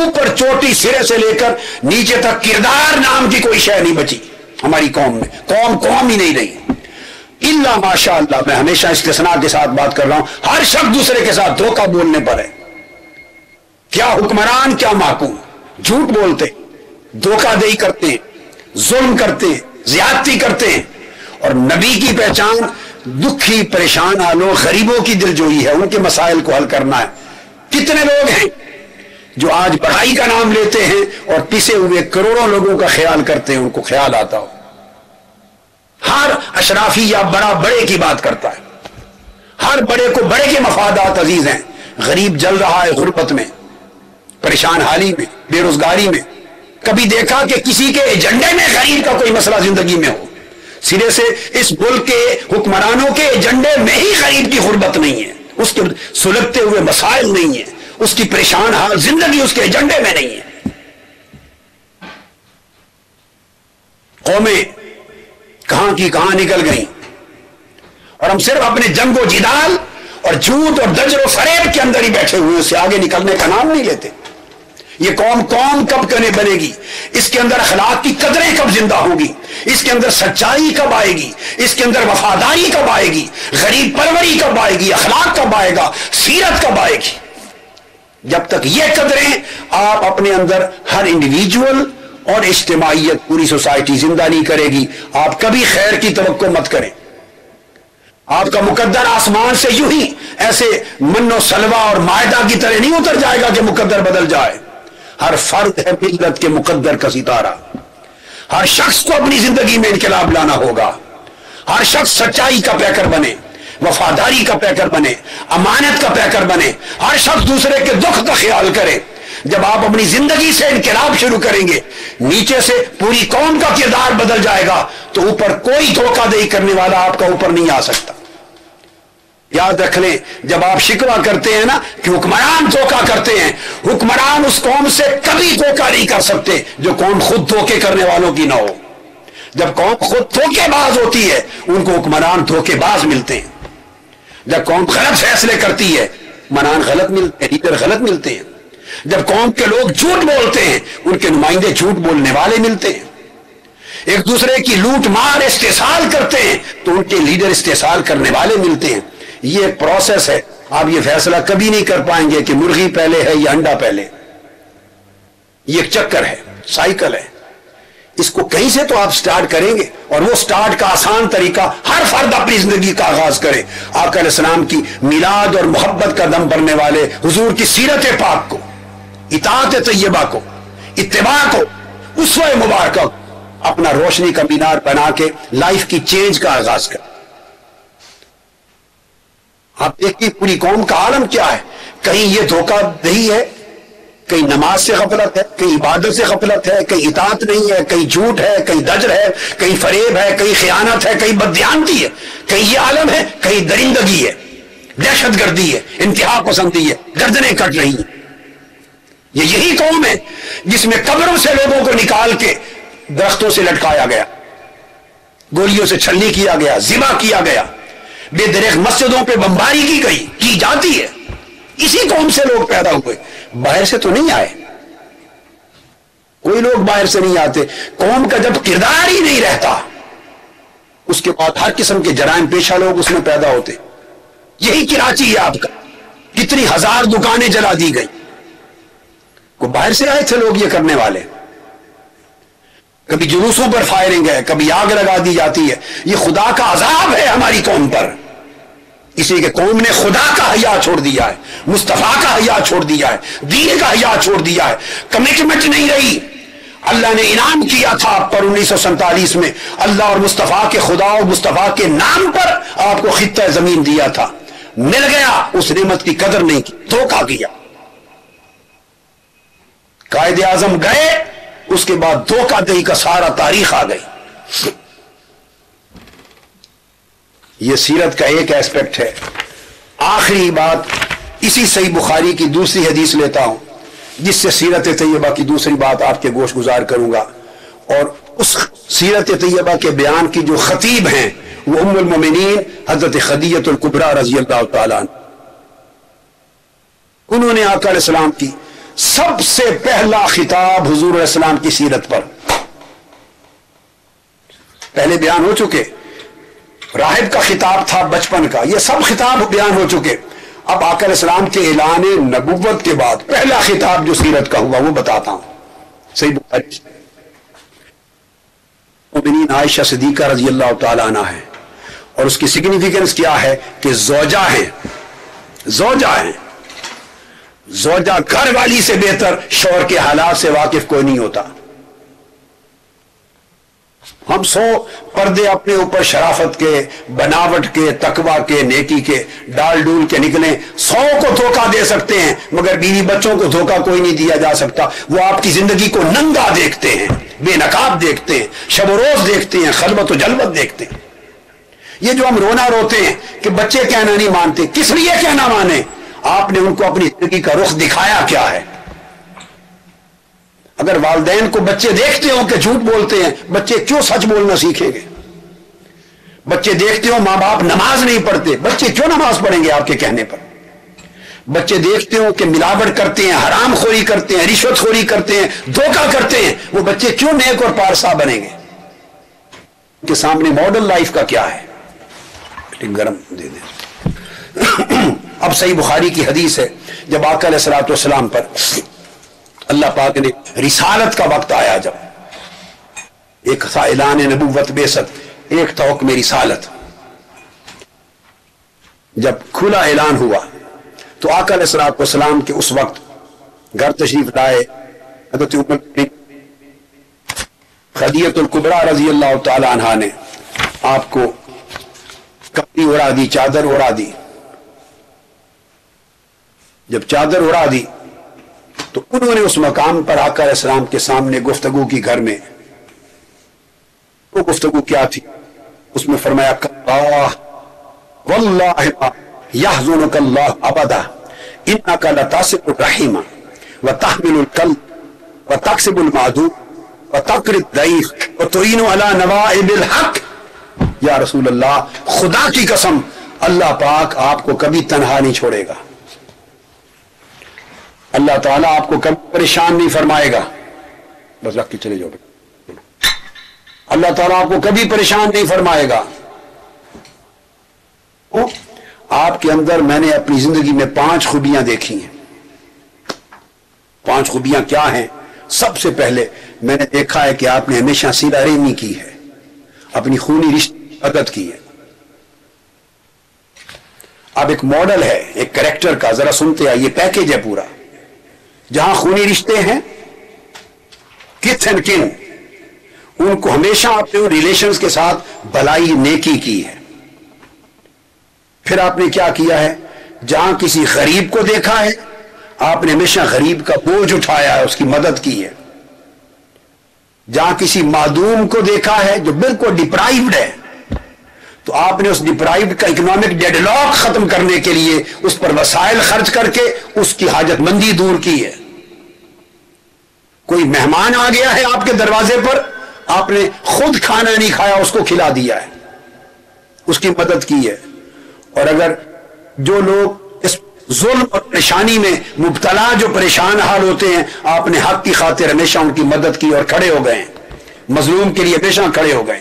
اوپر چوٹی سرے سے لے کر نیچے تک کردار نام کی کوئی شے نہیں بچی ہماری قوم میں. قوم ہی نہیں رہی الا ماشاء اللہ. میں ہمیشہ استثناء کے ساتھ بات کر رہا ہوں. ہر شخص دوسرے کے ساتھ دھوکہ بولنے پر ہے. کیا حکمران کیا محکوم جھوٹ بولتے, دھوکہ دہی کرتے ہیں, ظلم کرتے ہیں, زیادتی کرتے ہیں. اور نبی کی پہچان دکھی پریشان حالوں غریبوں کی دلجوئی ہے, ان کے مسائل کو حل کرنا ہے. کتنے لوگ ہیں جو آج بڑائی کا نام لیتے ہیں اور پسے ہوئے کروڑوں لوگوں کا خیال کرتے ہیں, ان کو خیال آتا ہو. ہر اشرافی یا بڑے کی بات کرتا ہے. ہر بڑے کو بڑے کے مفادات عزیز ہیں. غریب جل رہا ہے غربت میں, پریشان حالی میں, بے روزگاری میں. کبھی دیکھا کہ کسی کے ایجنڈے میں غریب کا کوئی مسئلہ زندگی میں ہو؟ سرے سے اس ملک کے حکمرانوں کے ایجنڈے میں ہی غریب کی غربت نہیں ہے, اس کے سلگتے ہوئے مسائل نہیں ہیں, اس کی پریشان حال زندگی اس کے ایجنڈے میں نہیں ہے. قومیں کہاں کی کہاں نکل گئیں اور ہم صرف اپنے جنگ و جدال اور جھوٹ اور دجر و فریب کے اندر ہی بیٹھے ہوئے, اس سے آگے نکلنے کا نام نہیں لیتے. یہ قوم کب بنے گی؟ اس کے اندر اخلاق کی قدریں کب زندہ ہوں گی؟ اس کے اندر سچائی کب آئے گی؟ اس کے اندر وفاداری کب آئے گی؟ غریب پروری کب آئے گی؟ اخلاق کب آئے گا؟ سیرت کب آئے گی؟ جب تک یہ قدریں آپ اپنے اندر ہر انڈیویجول اور اجتماعیت پوری سوسائٹی زندہ نہیں کرے گی, آپ کبھی خیر کی توقع مت کریں. آپ کا مقدر آسمان سے یوں ہی ایسے من و سلوہ اور مائدہ کی طرح نہیں اتر جائے گا کہ مقدر بدل جائے. ہر فرد ہے ملت کے مقدر کا ستارہ. ہر شخص کو اپنی زندگی میں انقلاب لانا ہوگا. ہر شخص سچائی کا پیکر بنے, وفاداری کا پیکر بنے, امانت کا پیکر بنے. ہر شخص دوسرے کے دکھ کا خیال کرے. جب آپ اپنی زندگی سے انقلاب شروع کریں گے, نیچے سے پوری قوم کا کردار بدل جائے گا, تو اوپر کوئی دھوکہ دہی کرنے والا آپ کا اوپر نہیں آ سکتا. یاد رکھ لیں, جب آپ شکوہ کرتے ہیں نا کہ حکمران دھوکہ کرتے ہیں, حکمران اس قوم سے کبھی دھوکہ نہیں کر سکتے جو قوم خود دھوکے کرنے والوں کی نہ ہو. جب قوم خود دھوکے باز ہوتی ہے, ان کو حکمران دھوکے باز ملتے ہیں. جب قوم غلط فیصلے کرتی ہے, حکمران غلط ملتے ہیں, لیڈر غلط ملتے ہیں. جب قوم کے لوگ جھوٹ بولتے ہیں, ان کے نمائندے جھوٹ بولنے والے ملتے ہیں. ایک دوسرے کی لوٹ مار استحصال کرتے ہیں, تو ان کے لیڈر استحصال کرنے والے ملتے ہیں. یہ ایک پروسیس ہے. آپ یہ فیصلہ کبھی نہیں کر پائیں گے کہ مرغی پہلے ہے یا انڈا پہلے. یہ ایک چکر ہے, سائیکل ہے. اس کو کہیں سے تو آپ سٹارٹ کریں گے, اور وہ سٹارٹ کا آسان طریقہ ہر فرد اپنی زندگی کا آغاز کرے. آقا علیہ السلام کی میلاد اور محبت کا دم بھرنے والے حضور کی سیرت پاک کو, اطاعت طیبہ کو, اتباع کو, اسوہ مبارکہ کو اپنا روشنی کا مینار بنا کے لائف کی چینج کا آغاز کریں. آپ دیکھیے پوری قوم کا عالم کیا ہے. کہیں یہ دھوکہ دہی ہے, کہیں نماز سے غفلت ہے, کہیں عبادت سے غفلت ہے, کہیں اطاعت نہیں ہے, کہیں جھوٹ ہے, کہیں دجر ہے, کہیں فریب ہے, کہیں خیانت ہے, کہیں بددیانتی ہے, کہیں یہ عالم ہے, کہیں درندگی ہے, دہشت گردی ہے, انتہا پسندی ہے, گردنیں کٹ رہی ہیں. یہی قوم ہے جس میں قبروں سے لوگوں کو نکال کے درختوں سے لٹکایا گیا, گولیوں سے چھلنی کیا گیا, ذبح کیا گیا, بے درخت مسجدوں پہ بمباری کی جاتی ہے. اسی قوم سے لوگ پیدا ہوئے, باہر سے تو نہیں آئے. کوئی لوگ باہر سے نہیں آتے. قوم کا جب کردار ہی نہیں رہتا, اس کے بعد ہر قسم کے جرائم پیشہ لوگ اس میں پیدا ہوتے. یہی کراچی ہے آپ کا. کتنی ہزار دکانیں جلا دی گئی. کوئی باہر سے آئے تھے لوگ یہ کرنے والے. کبھی جلوسوں پر فائرنگ ہے, کبھی آگ لگا دی جاتی ہے. یہ خدا کا عذاب ہے ہماری قوم پر, اس لیے کہ قوم نے خدا کا حیا چھوڑ دیا ہے, مصطفیٰ کا حیا چھوڑ دیا ہے, دین کا حیا چھوڑ دیا ہے. کمٹمنٹ نہیں رہی. اللہ نے انعام کیا تھا آپ پر 1947 میں, اللہ اور مصطفیٰ کے خدا اور مصطفیٰ کے نام پر آپ کو خطہ زمین دیا تھا, مل گیا, اس نعمت کی قدر نہیں کی, دھوکہ کیا. قائد اعظم گئے, اس کے بعد دھوکہ دہی کا سارا تاریخ آ گئی. یہ سیرت کا ایک ایسپیکٹ ہے. آخری بات, اسی صحیح بخاری کی دوسری حدیث لیتا ہوں جس سے سیرت طیبہ کی دوسری بات آپ کے گوش گزار کروں گا. اور اس سیرت طیبہ کے بیان کی جو خطیب ہیں وہ ام المومنین حضرت خدیجہ الکبریٰ رضی اللہ تعالیٰ عنہ. انہوں نے آقا علیہ السلام کی سب سے پہلا خطاب حضور علیہ السلام کی سیرت پر، پہلے بیان ہو چکے، راہب کا خطاب تھا بچپن کا، یہ سب خطاب بیان ہو چکے. اب آقا علیہ السلام کے اعلان نبوت کے بعد پہلا خطاب جو سیرت کا ہوا وہ بتاتا ہوں. صحیح بخاری مومنین عائشہ صدیقہ رضی اللہ تعالی عنہ ہے، اور اس کی سگنیفیکنس کیا ہے کہ زوجہ ہیں، زوجہ ہیں. زوجہ گھر والی سے بہتر شوہر کے حالات سے واقف کوئی نہیں ہوتا. ہم 100 پردے اپنے اوپر شرافت کے، بناوٹ کے، تقوی کے، نیکی کے ڈال ڈول کے نکلیں، 100 کو دھوکہ دے سکتے ہیں، مگر بیوی بچوں کو دھوکہ کوئی نہیں دیا جا سکتا. وہ آپ کی زندگی کو ننگا دیکھتے ہیں، بے نقاب دیکھتے ہیں، شب و روز دیکھتے ہیں، خلوت و جلوت دیکھتے ہیں. یہ جو ہم رونا روتے ہیں کہ بچے کہنا نہیں مانتے، کس لیے کہنا مانے؟ آپ نے ان کو اپنی زندگی کا رخ دکھایا کیا ہے؟ اگر والدین کو بچے دیکھتے ہوں کہ جھوٹ بولتے ہیں، بچے کیوں سچ بولنا سیکھیں گے؟ بچے دیکھتے ہوں ماں باپ نماز نہیں پڑھتے، بچے کیوں نماز پڑھیں گے آپ کے کہنے پر؟ بچے دیکھتے ہوں کہ ملاوٹ کرتے ہیں، حرام خوری کرتے ہیں، رشوت خوری کرتے ہیں، دھوکہ کرتے ہیں، وہ بچے کیوں نیک اور پارسا بنیں گے؟ ان کے سامنے ماڈل لائف کا کیا ہے؟ گرم دے دیں. اب صحیح بخاری کی حدیث ہے، جب آقا علیہ الصلوۃ والسلام پر اللہ پاک نے رسالت کا وقت آیا، جب ایک تھا اعلان نبوت بعثت، ایک تھا حکم رسالت. جب کھلا اعلان ہوا تو آقا علیہ الصلوۃ والسلام کے اس وقت گھر تشریف لائے حضرت خدیجہ الکبریٰ رضی اللہ تعالی عنہا نے آپ کو کپڑی اڑا دی، چادر اڑا دی. جب چادر اڑا دی تو انہوں نے اس مقام پر آقا علیہ السلام کے سامنے گفتگو کی گھر میں. وہ گفتگو کیا تھی؟ اس میں فرمایا اللہ واللہ ما یحزنک اللہ ابدا انک لتصل الرحیم وتحمل الکلب وتکسب المعدوم وتقری الضیف وتعین علی نوائب الحق. یا رسول اللہ، خدا کی قسم اللہ پاک آپ کو کبھی تنہا نہیں چھوڑے گا، اللہ تعالیٰ آپ کو کبھی پریشان نہیں فرمائے گا. بس رکھ کے چلے جاؤ. اللہ تعالیٰ آپ کو کبھی پریشان نہیں فرمائے گا. آپ کے اندر میں نے اپنی زندگی میں 5 خوبیاں دیکھی ہیں. 5 خوبیاں کیا ہیں؟ سب سے پہلے میں نے دیکھا ہے کہ آپ نے ہمیشہ صلہ رحمی کی ہے، اپنی خونی رشتے مدد کی ہے. اب ایک ماڈل ہے ایک کریکٹر کا، ذرا سنتے ہیں، یہ پیکیج ہے پورا. جہاں خونی رشتے ہیں، کتھ اینڈ کن، ان کو ہمیشہ اپنے ریلیشنز کے ساتھ بھلائی نیکی کی ہے. پھر آپ نے کیا کیا ہے؟ جہاں کسی غریب کو دیکھا ہے آپ نے ہمیشہ غریب کا بوجھ اٹھایا ہے، اس کی مدد کی ہے. جہاں کسی معدوم کو دیکھا ہے جو بالکل ڈپرائیوڈ ہے تو آپ نے اس ڈپرائیوڈ کا اکنامک ڈیڈ لاک ختم کرنے کے لیے اس پر وسائل خرچ کر کے اس کی حاجت مندی دور کی ہے. کوئی مہمان آ گیا ہے آپ کے دروازے پر، آپ نے خود کھانا نہیں کھایا، اس کو کھلا دیا ہے، اس کی مدد کی ہے. اور اگر جو لوگ اس ظلم اور پریشانی میں مبتلا جو پریشان حال ہوتے ہیں، آپ نے حق کی خاطر ہمیشہ ان کی مدد کی اور کھڑے ہو گئے، مظلوم کے لیے ہمیشہ کھڑے ہو گئے.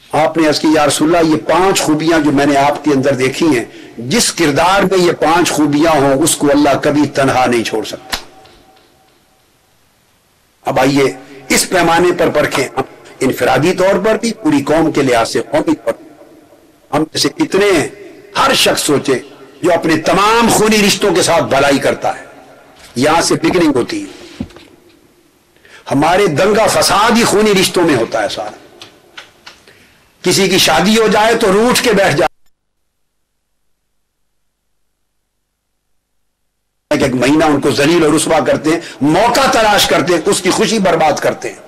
آپ نے عرض کی یا رسول اللہ، یہ 5 خوبیاں جو میں نے آپ کے اندر دیکھی ہیں، جس کردار میں یہ 5 خوبیاں ہوں اس کو اللہ کبھی تنہا نہیں چھوڑ سکتا. اب آئیے اس پیمانے پر پرکھیں، انفرادی طور پر بھی، پوری قوم کے لحاظ سے، قومی طور پر. ہم جیسے کتنے ہیں، ہر شخص سوچے جو اپنے تمام خونی رشتوں کے ساتھ بھلائی کرتا ہے. یہاں سے بگننگ ہوتی ہے. ہمارے دنگا فساد ہی خونی رشتوں میں ہوتا ہے سارا. کسی کی شادی ہو جائے تو روٹھ کے بیٹھ جائے، ایک مہینہ ان کو ذلیل اور رسوا کرتے ہیں، موقع تلاش کرتے ہیں، اس کی خوشی برباد کرتے ہیں.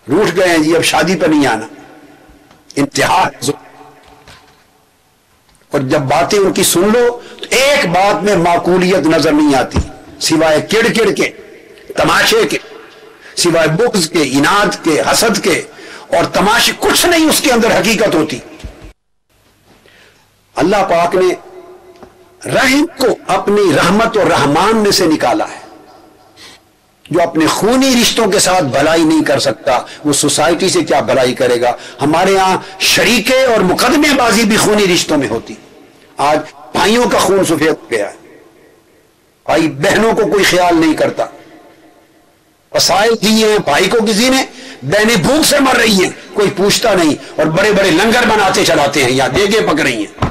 روٹھ گئے ہیں جی، اب شادی پہ نہیں آنا. انتہا. اور جب باتیں ان کی سن لو تو ایک بات میں معقولیت نظر نہیں آتی سوائے کڑ کڑ کے، تماشے کے، سوائے بغض کے، اناد کے، حسد کے اور تماشے. کچھ نہیں اس کے اندر حقیقت ہوتی. اللہ پاک نے رحم کو اپنی رحمت اور رحمان میں سے نکالا ہے. جو اپنے خونی رشتوں کے ساتھ بھلائی نہیں کر سکتا وہ سوسائٹی سے کیا بھلائی کرے گا. ہمارے ہاں شریکے اور مقدمے بازی بھی خونی رشتوں میں ہوتی. آج بھائیوں کا خون سفید ہو گیا ہے, بھائی بہنوں کو کوئی خیال نہیں کرتا. وسائل دیے ہیں بھائی کو کسی نے, بہنیں بھوک سے مر رہی ہیں, کوئی پوچھتا نہیں, اور بڑے بڑے لنگر بناتے چلاتے ہیں, یا دیگے پک رہی ہیں.